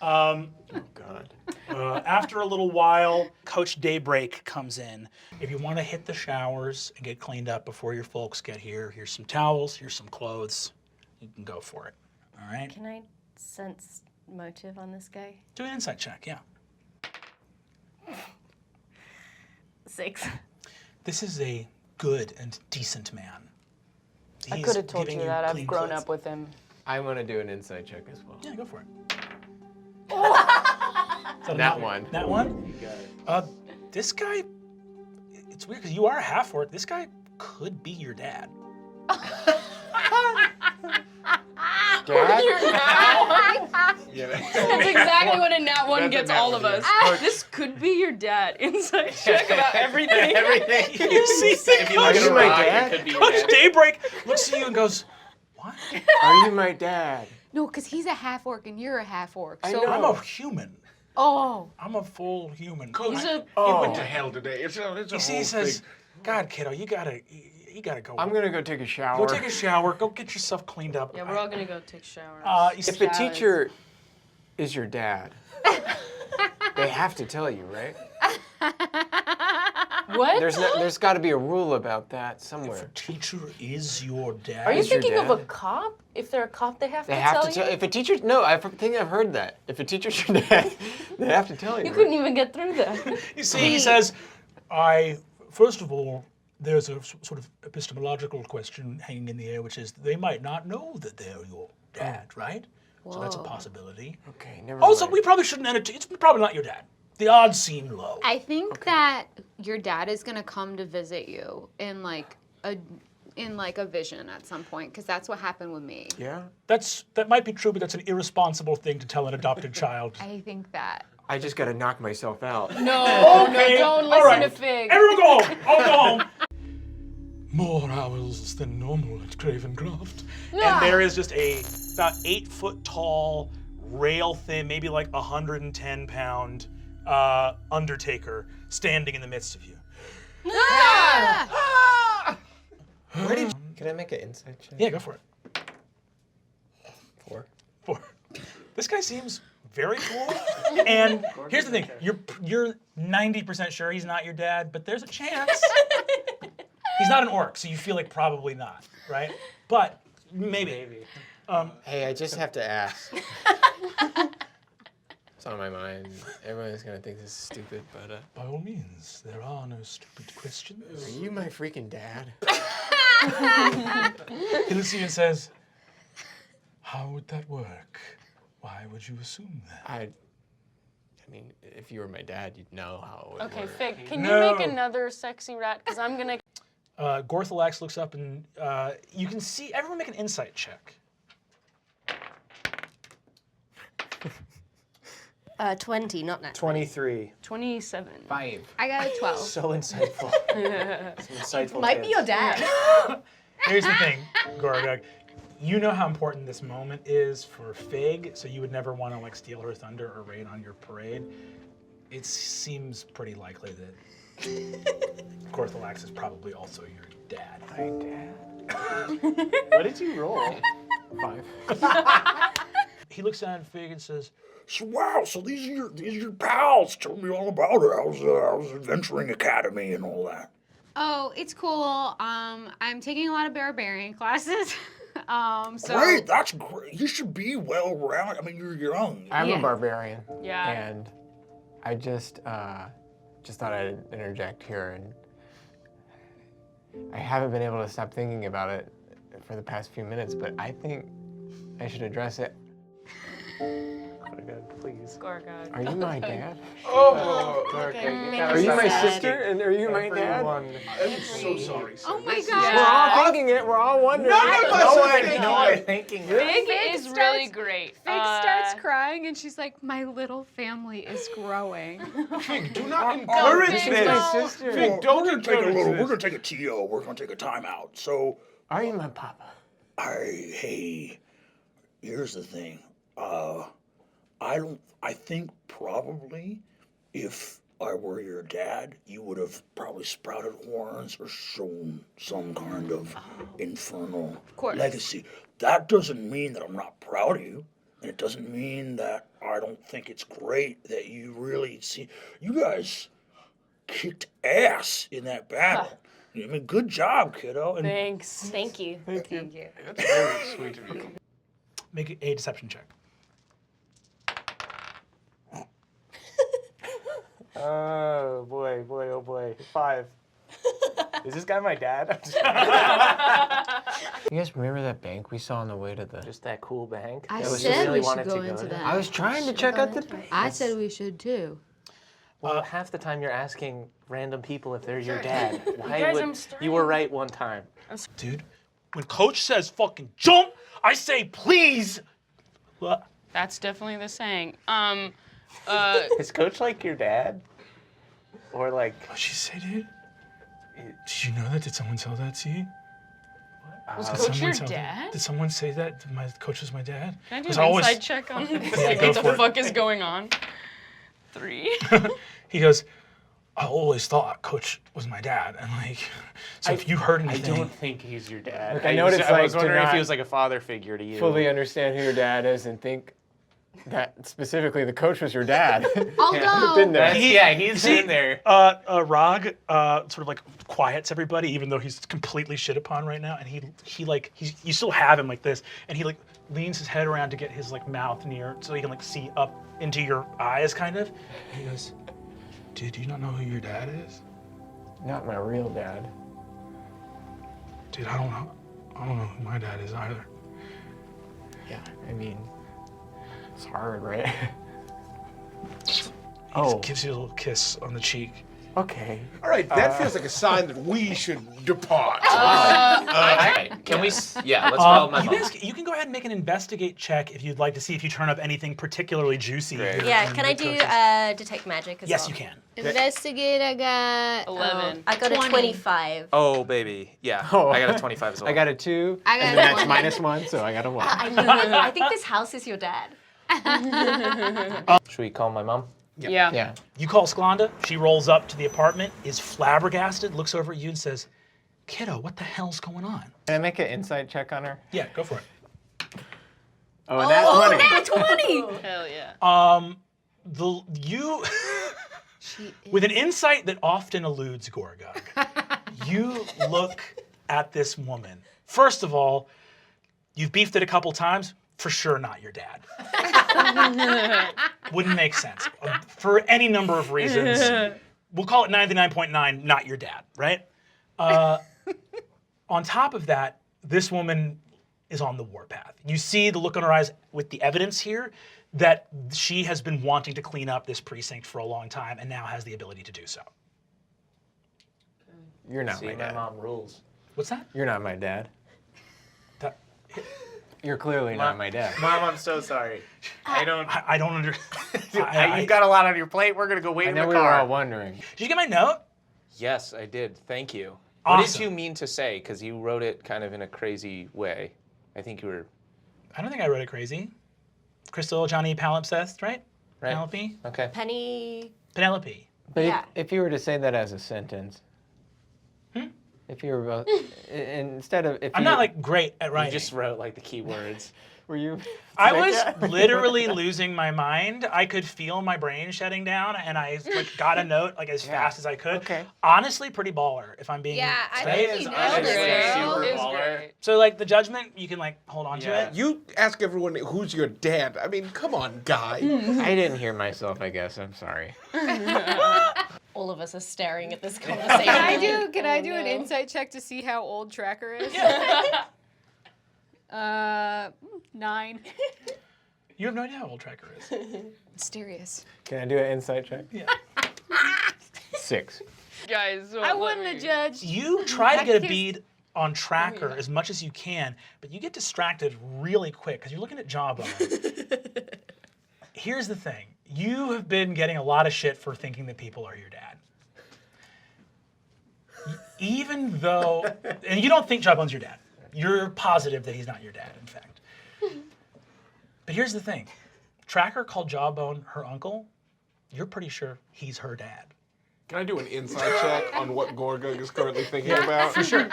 Oh, God. After a little while, Coach Daybreak comes in. If you want to hit the showers and get cleaned up before your folks get here, here's some towels, here's some clothes. You can go for it. All right? Can I sense motive on this guy? Do an insight check, yeah. 6. This is a good and decent man. I He's could have told giving you that. I've clean grown clothes. up with him. I want to do an insight check as well. Yeah, go for it. That one. That one? You got it. This guy, it's weird because you are a half-orc. This guy could be your dad. Dad? Yeah. That's exactly what a nat 1 gets all of us. This could be your dad. Inside check about everything. Everything. You see, If you Coach, look at my rock, dad? it could be your Coach dad. Daybreak looks at you and goes, "What? Are you my dad? No, because he's a half orc and you're a half orc. I So know. I'm a human. oh, I'm a full human." Coach, He's a- he went to hell today. It's a You whole see, he says, thing. "God, kiddo, you gotta go. I'm gonna go take a shower. Go take a shower. Go get yourself cleaned up." Yeah, we're all gonna go take showers. You If see, the teacher is your dad, they have to tell you, right? What? There's got to be a rule about that somewhere. teacher is your dad. Are you Is your thinking of a dad? cop? If they're a cop, they have They to have tell to tell. you? If a teacher, no, I think I've heard that. If a teacher's your dad, they have to tell you. You right? couldn't even get through that. You see, he says, first of all, there's a sort of epistemological question hanging in the air, which is they might not know that they're your dad, right? So that's a possibility. Okay, never Also, mind. we probably shouldn't entertain. It's probably not your dad. The odds seem low. I think that your dad is gonna come to visit you in like a vision at some point, because that's what happened with me. Yeah. That might be true, but that's an irresponsible thing to tell an adopted child. I think that. I just got to knock myself out. No, Okay, no, don't all listen right. to Fig. Everyone go home. All go home. More hours than normal at Cravencroft. And there is just a about 8-foot tall, rail thin, maybe like 110-pound Undertaker standing in the midst of you. Where did you... Can I make an insight check? Yeah, go for it. 4. 4. This guy seems very cool. And here's the thing: you're 90% sure he's not your dad, but there's a chance. He's not an orc, so you feel like probably not, right? But maybe. Hey, I just have to ask. It's on my mind. Everyone's gonna think this is stupid, but By all means, there are no stupid questions. are you my freaking dad? He looks at you and says, "How would that work? Why would you assume that?" I mean, if you were my dad, you'd know how it would Okay, work. Fig, can No. you make another sexy rat? Because I'm gonna... Gorthalax looks up and you can see, everyone make an insight check. 20, not net. 23. 27. 5. I got a 12. So insightful. Some insightful Might be kids. your dad. Here's the thing, Gorgug. You know how important this moment is for Fig, so you would never want to like steal her thunder or raid on your parade. It seems pretty likely that Gorthalax is probably also your dad. My dad. What did you roll? 5. He looks down at Fig and says, So wow, so these are your pals. Tell me all about it. How's Adventuring Academy and all that? Oh, it's cool. I'm taking a lot of barbarian classes. So Great, that's great. You should be well-rounded. I mean, you're young. I'm Yeah. a barbarian. Yeah. And I just thought I'd interject here, and I haven't been able to stop thinking about it for the past few minutes, but I think I should address it. Gorgug, please. Gorgug. Are you my dad? Oh, Okay. Are you my sad. sister? And are you my dad? I'm so sorry, sir. Oh my This is- God. We're all thinking it. We're all wondering. No one thinking it. Fig Fig is really starts- great. Fig starts crying and she's like, "My little family is growing." Fig, do not encourage This this. is my sister. Fig, don't encourage this. We're gonna take a TO. We're gonna take a timeout. So, Are you my papa? hey, here's the thing. I think probably if I were your dad, you would have probably sprouted horns or shown some kind of infernal course. legacy. That doesn't mean that I'm not proud of you. And it doesn't mean that I don't think it's great that you really see. You guys kicked ass in that battle. I mean, good job, kiddo. And Thanks. Thank you. Thank you. Thank you. That's very sweet of you. Make a deception check. Oh boy, oh boy. 5. Is this guy my dad? You guys remember that bank we saw on the way to the? Just that cool bank. I that was said really we should wanted go to into to. that. I was trying to check out the. I said we should too. Well, half the time you're asking random people if they're your dad. Why guys, would I'm you starting- were right one time? Dude, when coach says fucking jump, I say please. What? That's definitely the saying. Is Coach like your dad? Or like? What'd she say, dude? Did you know that? Did someone tell that to you? Was Did Coach someone your tell that? dad? Did someone say that my coach was my dad? Can I do 'Cause an I always- inside check on go what for the it. fuck is going on? 3. He goes, I always thought coach was my dad, and like, so if you heard I anything, don't think he's your dad. Look, I know what it's I was like to wondering if he not was like a father figure to you. fully understand who your dad is and think that specifically the coach was your dad. I'll You've been go. there. He's See, in there. Rog sort of like quiets everybody, even though he's completely shit upon right now, and you still have him like this, and he like leans his head around to get his like mouth near so he can like see up into your eyes, kind of. And he goes, "Dude, do you not know who your dad is?" Not my real dad. Dude, I don't know who my dad is either. Yeah, I mean, it's hard, right? He Oh. just gives you a little kiss on the cheek. Okay. All right, that feels like a sign that we should depart. Can we? Yeah, let's follow my You mom. guys, you can go ahead and make an investigate check if you'd like to see if you turn up anything particularly juicy. Great. here Yeah, in can the I do coaches. detect magic as Yes, well? you can. Investigate. I got 11. I got 20. a 25. Oh baby, yeah. Oh. I got a 25 as well. I got a 2, I got and then a that's 1. -1, so I got a 1. I think this house is your dad. Should we call my mom? Yeah. Yeah. You call Sklonda. She rolls up to the apartment, is flabbergasted, looks over at you and says, "Kiddo, what the hell's going on?" Can I make an insight check on her? Yeah, go for it. Oh, and that's 20. Nat 20! Hell yeah. You with an insight that often eludes Gorgug, you look at this woman. First of all, you've beefed it a couple times. For sure, not your dad. Wouldn't make sense for any number of reasons. We'll call it 99.9, not your dad, right? On top of that, this woman is on the warpath. You see the look on her eyes with the evidence here that she has been wanting to clean up this precinct for a long time and now has the ability to do so. You're not See, my my dad. mom rules. What's that? You're not my dad. That- You're clearly not my dad. Mom, I'm so sorry. I don't. I don't understand. You've got a lot on your plate. We're gonna go wait I in know the we were car. all wondering. Did you get my note? Yes, I did. Thank you. What did Awesome. you mean to say? Because you wrote it kind of in a crazy way. I think you were I don't think I wrote it crazy. Crystal, Johnny, palimpsest, right? right. Penelope? Okay. Penny. Penelope. But Yeah. if you were to say that as a sentence, if you were both, instead of, if I'm you, not like great at You writing. just wrote like the key words. were you? I like was that? literally losing my mind. I could feel my brain shutting down, and I like got a note like as fast as I could. Okay. Honestly, pretty baller. If I'm being Yeah, I straight. think you nailed honestly it, girl. super It was baller. great. So like the judgment, you can like hold on to Yeah. it. You ask everyone who's your dad. I mean, come on, guy. I didn't hear myself, I guess. I'm sorry. All of us are staring at this Can conversation. I do an insight check to see how old Tracker is? 9. You have no idea how old Tracker is. Mysterious. Can I do an insight check? Yeah. 6. Guys, I wouldn't have judged. You try to I get a kissed- bead on Tracker as much as you can, but you get distracted really quick because you're looking at Jawbone. Here's the thing. You have been getting a lot of shit for thinking that people are your dad. Even though, and you don't think Jawbone's your dad. You're positive that he's not your dad, in fact. But here's the thing. Tracker called Jawbone her uncle. You're pretty sure he's her dad. Can I do an inside check on what Gorgug is currently thinking about? For sure.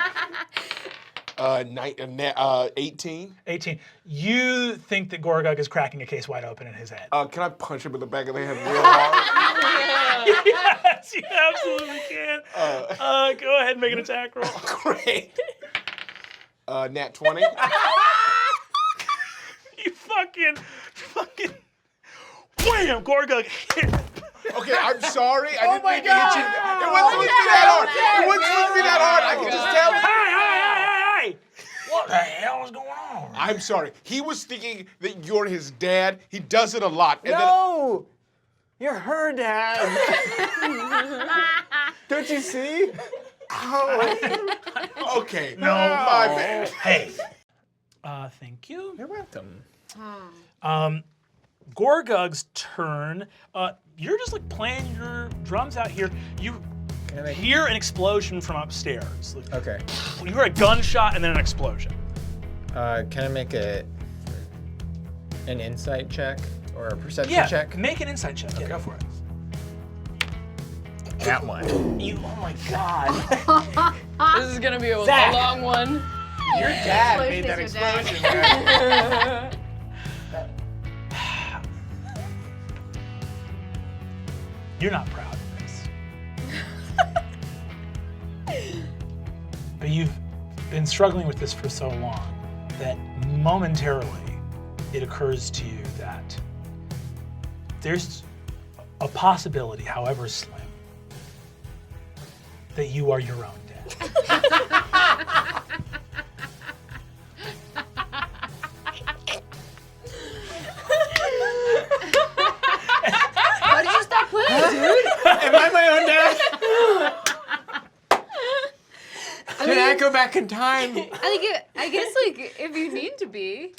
18. 18. You think that Gorgug is cracking a case wide open in his head. Can I punch him in the back of the head real hard? Yes, you absolutely can. Go ahead and make an attack roll. Great. Nat 20. You fucking. Wham! Gorgug hit. Okay, I'm sorry. I didn't mean to hit you. It wasn't supposed to be that hard. It wasn't supposed to be that hard. I can just tell. Hey! What the hell is going on? I'm sorry. He was thinking that you're his dad. He does it a lot. And No! You're her dad. Don't you see? then, okay. No. My bad. Hey. Thank you. You're welcome. Gorgug's turn. You're just like playing your drums out here. You Can I make- hear an explosion from upstairs. Like, Okay. you hear a gunshot and then an explosion. Can I make an insight check or a perception Yeah, check? make an insight check. Yeah, go for it. That one. Oh my god. This is gonna be a long one. Your dad made that Explosion is your dad. explosion. You're not proud of this. But you've been struggling with this for so long that momentarily it occurs to you that there's a possibility, however slim, that you are your own dad. Why did you stop playing, dude? Am I my own dad? Can I go back in time? I guess like if you need to be.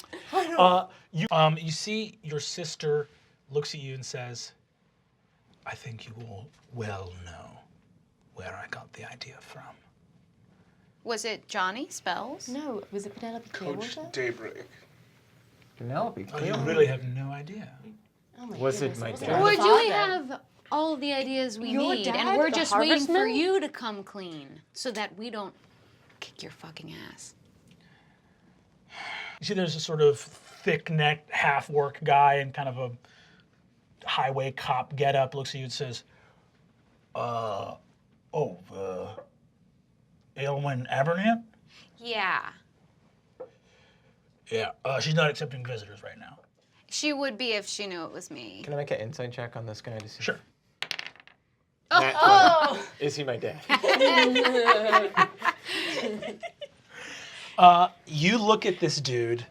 You see your sister looks at you and says, I think you will well know where I got the idea from. Was it Johnny Spells? No, was it Penelope Coach Daybreak. Penelope. Oh, you really have no idea. Oh my Was it goodness, my what's dad? going Or on? do we have all the ideas we Your need dad, and we're the just waiting for harvestman? you to come clean so that we don't kick your fucking ass? You see there's a sort of thick-necked, half-orc guy in kind of a highway cop getup, looks at you and says, Aylwin Abernant? Yeah. Yeah, she's not accepting visitors right now. She would be if she knew it was me. Can I make an insight check on this guy to see? Sure. Is he my dad? You look at this dude,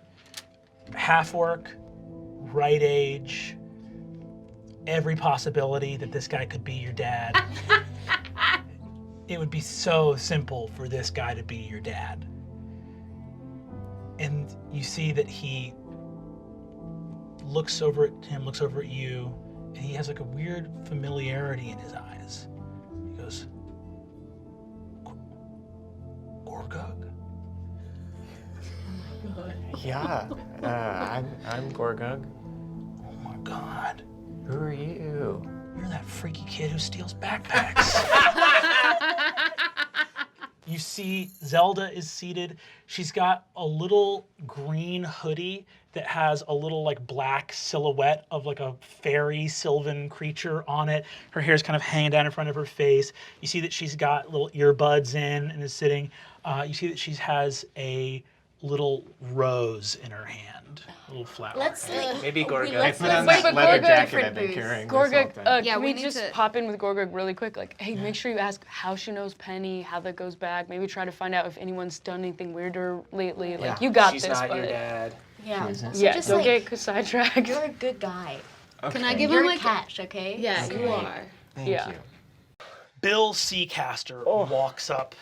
half-orc, right age, every possibility that this guy could be your dad. It would be so simple for this guy to be your dad. And you see that he looks over at him, looks over at you, and he has like a weird familiarity in his eyes. He goes, Gorgug? Yeah. I'm Gorgug. Oh my god. Who are you? You're that freaky kid who steals backpacks. You see Zelda is seated. She's got a little green hoodie that has a little like black silhouette of like a fairy sylvan creature on it. Her hair's kind of hanging down in front of her face. You see that she's got little earbuds in and is sitting. You see that she has a little rose in her hand, a little flower. Let's Maybe Gorgug. let's- I put on let's- that wait, leather Gorgug- jacket I've been different carrying. Gorgug, Yeah, can we we need just to- pop in with Gorgug really quick? Like, hey, make sure you ask how she knows Penny, how that goes back. Maybe try to find out if anyone's done anything weirder lately. Like, you got She's this, not but your dad. Yeah. Also yeah, just don't like, get sidetracked. you're a good guy. Can I give You're him a like catch, okay? Yeah, you are. Thank Yeah. you. Bill Seacaster walks up.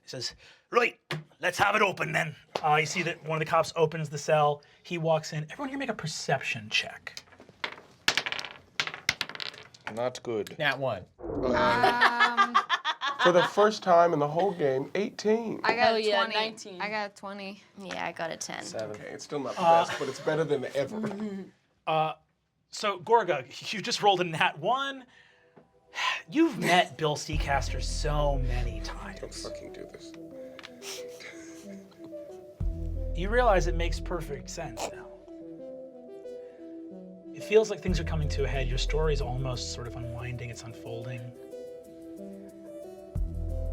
He says, right, let's have it open then. You see that one of the cops opens the cell. He walks in. Everyone here make a perception check. Not good. Nat 1. For the first time in the whole game, 18. I got Hell a yeah, 20. 19. I got a 20. Yeah, I got a 10. 7. Okay, it's still not the best, but it's better than ever. So, Gorgug, you just rolled a nat 1. You've met Bill Seacaster so many Don't times. fucking do this. You realize it makes perfect sense now. It feels like things are coming to a head. Your story is almost sort of unwinding, it's unfolding.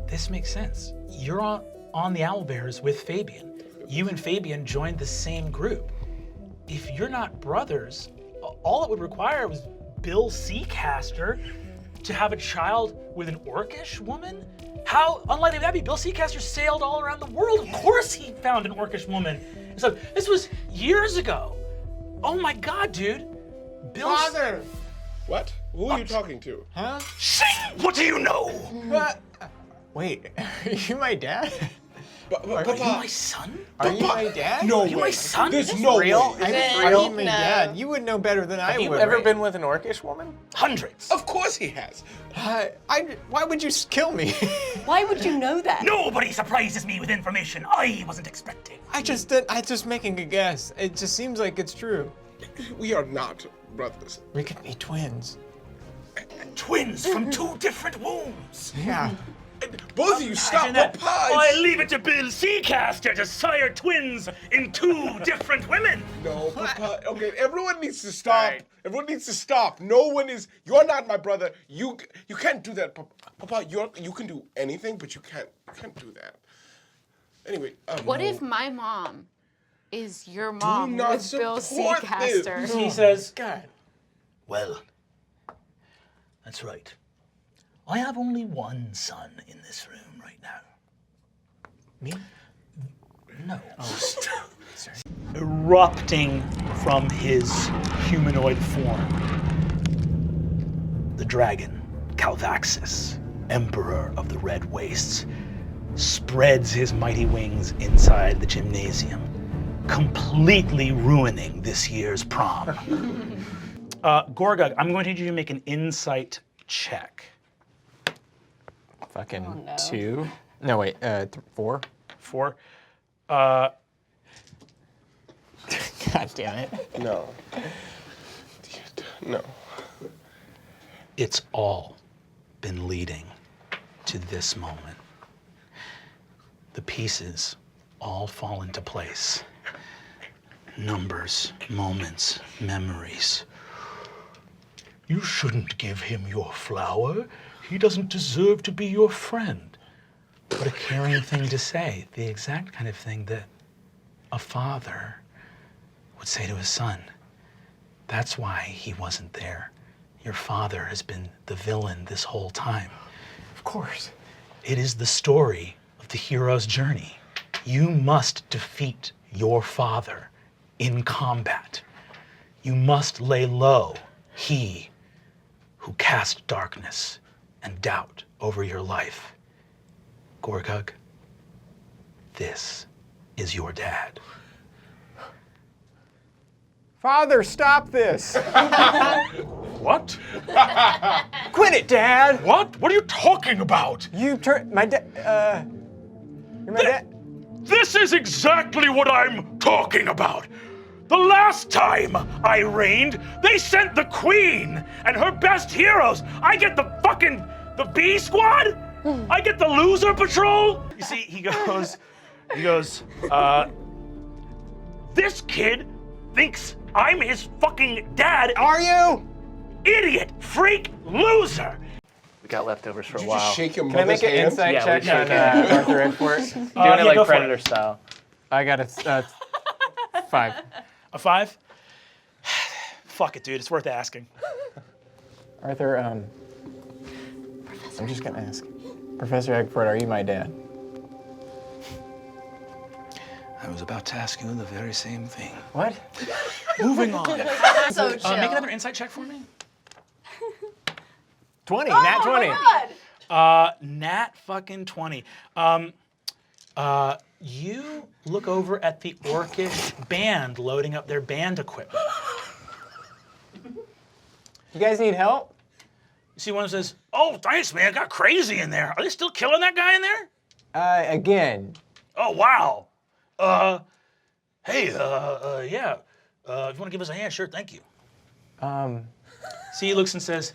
This makes sense. You're on the Owlbears with Fabian. You and Fabian joined the same group. If you're not brothers, all it would require was Bill Seacaster to have a child with an orcish woman? How unlikely would that be? Bill Seacaster sailed all around the world. Of course he found an orcish woman. So this was years ago. Oh my God, dude. Bill's... Father! What? Who are you talking to? Huh? Sing! What do you know? Wait, are you my dad? Are you my son? Are you my dad? No Are you way. my son? There's no real? way. Are you my dad? You would know better than I Have you would. ever right? been with an orcish woman? Hundreds. Of course he has. Why would you kill me? Why would you know that? Nobody surprises me with information I wasn't expecting. I just making a guess. It just seems like it's true. We are not brothers. We could be twins. Twins from two different wombs. Yeah. Both of you stop. Imagine that. Papa. I leave it to Bill Seacaster to sire twins in two different women. No, Papa. Okay, everyone needs to stop. Right. Everyone needs to stop. No one is. You're not my brother. You can't do that, Papa. Papa, you can do anything, but you can't do that. Anyway. What if my mom is your mom not with Bill support this. Seacaster? He says, God. Well, that's right. I have only one son in this room right now. Me? No. Erupting from his humanoid form, the dragon, Kalvaxus, Emperor of the Red Wastes, spreads his mighty wings inside the gymnasium, completely ruining this year's prom. Gorgug, I'm going to need you to make an insight check. Fucking 2. No, wait, 4. 4. God damn it. No. No. It's all been leading to this moment. The pieces all fall into place. Numbers, moments, memories. You shouldn't give him your flower. He doesn't deserve to be your friend. What a caring thing to say. The exact kind of thing that a father would say to his son. That's why he wasn't there. Your father has been the villain this whole time. Of course. It is the story of the hero's journey. You must defeat your father in combat. You must lay low he who cast darkness and doubt over your life. Gorgug, this is your dad. Father, stop this! what? Quit it, Dad! What? What are you talking about? You turn my dad. You're my dad. This is exactly what I'm talking about. The last time I reigned, they sent the queen and her best heroes. I get the B squad? I get the loser patrol? You see, he goes, this kid thinks I'm his fucking dad. Are you? Idiot, freak, loser. We got leftovers for a Did you while. just shake your Can I mother's make an hand? insight Yeah, check we on shake it. Arthur Aguefort? Doing it yeah, like go for Predator it. style. I got a 5. A 5? Fuck it, dude. It's worth asking. Arthur, I'm just gonna ask. Professor Aguefort, are you my dad? I was about to ask you the very same thing. What? Moving on. So chill. Make another insight check for me. 20, nat 20. Nat fucking 20. You look over at the orcish band loading up their band equipment. You guys need help? You see one who says, "Oh, thanks, man. Got crazy in there. Are they still killing that guy in there?" Again. Oh, wow. Hey, yeah. If you want to give us a hand, sure, thank you. See, he looks and says,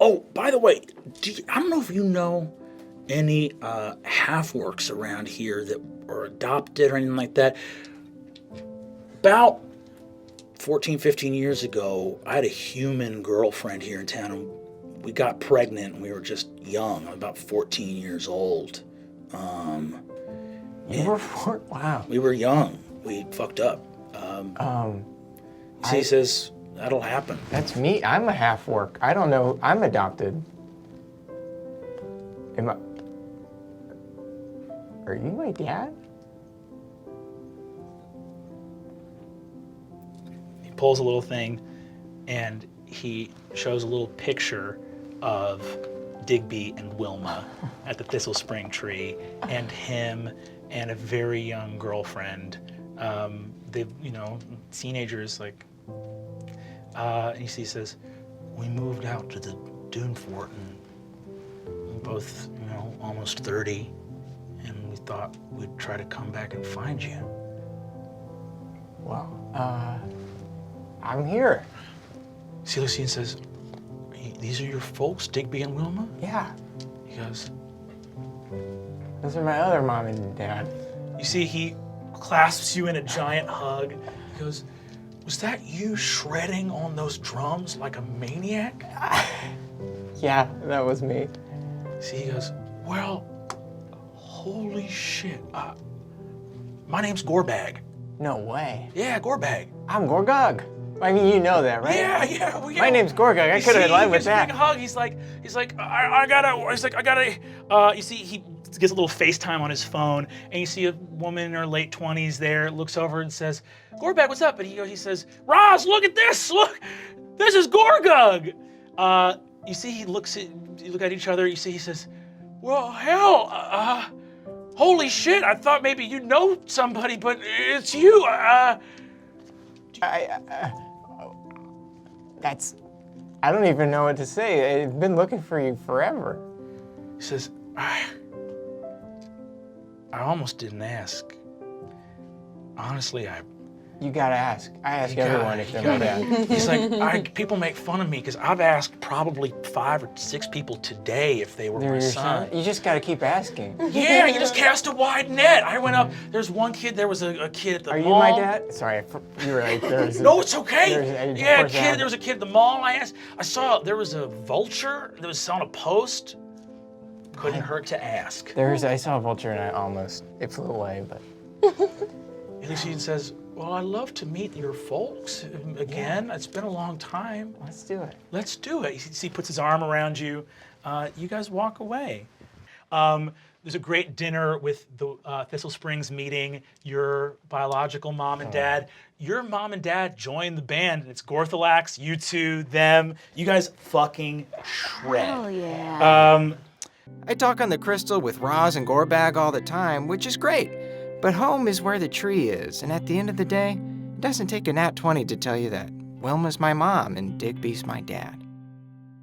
Oh, by the way, I don't know if you know any half-orcs around here that are adopted or anything like that. About 14, 15 years ago, I had a human girlfriend here in town, and we got pregnant, and we were just young, about 14 years old. You were wow. We were young. We fucked up. He says, that'll happen. That's me. I'm a half orc. I don't know. I'm adopted. Are you my dad? He pulls a little thing, and he shows a little picture of Digby and Wilma at the Thistle Spring tree, and him and a very young girlfriend. They, teenagers, like. And he says, we moved out to the Dune Fort, and we're both, almost 30, and we thought we'd try to come back and find you. Well, I'm here. Celestine says, these are your folks, Digby and Wilma? Yeah. He goes, Those are my other mom and dad. You see, he clasps you in a giant hug. He goes, was that you shredding on those drums like a maniac? Yeah, that was me. See, he goes, well, holy shit. My name's Gorbag. No way. Yeah, Gorbag. I'm Gorgug. I mean, you know that, right? Yeah. My name's Gorgug. I could have led with that. He gives a big hug. He's like, I gotta. You see, he gets a little FaceTime on his phone, and you see a woman in her late 20s there, looks over and says, Gorbag, what's up? And he says, Roz, look at this. Look, this is Gorgug. You see, you look at each other. You see, he says, well, hell, holy shit. I thought maybe you know somebody, but it's you. I don't even know what to say. I've been looking for you forever. He says, I almost didn't ask. Honestly, You gotta ask. I ask everyone if they're my dad. He's like, people make fun of me because I've asked probably 5 or 6 people today if they were They're my your son. You just gotta keep asking. Yeah, you just cast a wide net. I went up. There's one kid. There was a kid at the Are mall. you my dad? Sorry, you were right. No, it's okay. There There was a kid at the mall. I saw there was a vulture that was on a post. Couldn't hurt to ask. I saw a vulture and it flew away, but. Elysian says, well, I'd love to meet your folks again. Yeah. It's been a long time. Let's do it. Let's do it. He puts his arm around you. You guys walk away. There's a great dinner with the Thistle Springs meeting, your biological mom and dad. Your mom and dad join the band, and it's Gorthalax, you two, them. You guys fucking shred. Hell yeah. I talk on the crystal with Roz and Gorbag all the time, which is great. But home is where the tree is, and at the end of the day, it doesn't take a nat 20 to tell you that Wilma's my mom and Digby's my dad.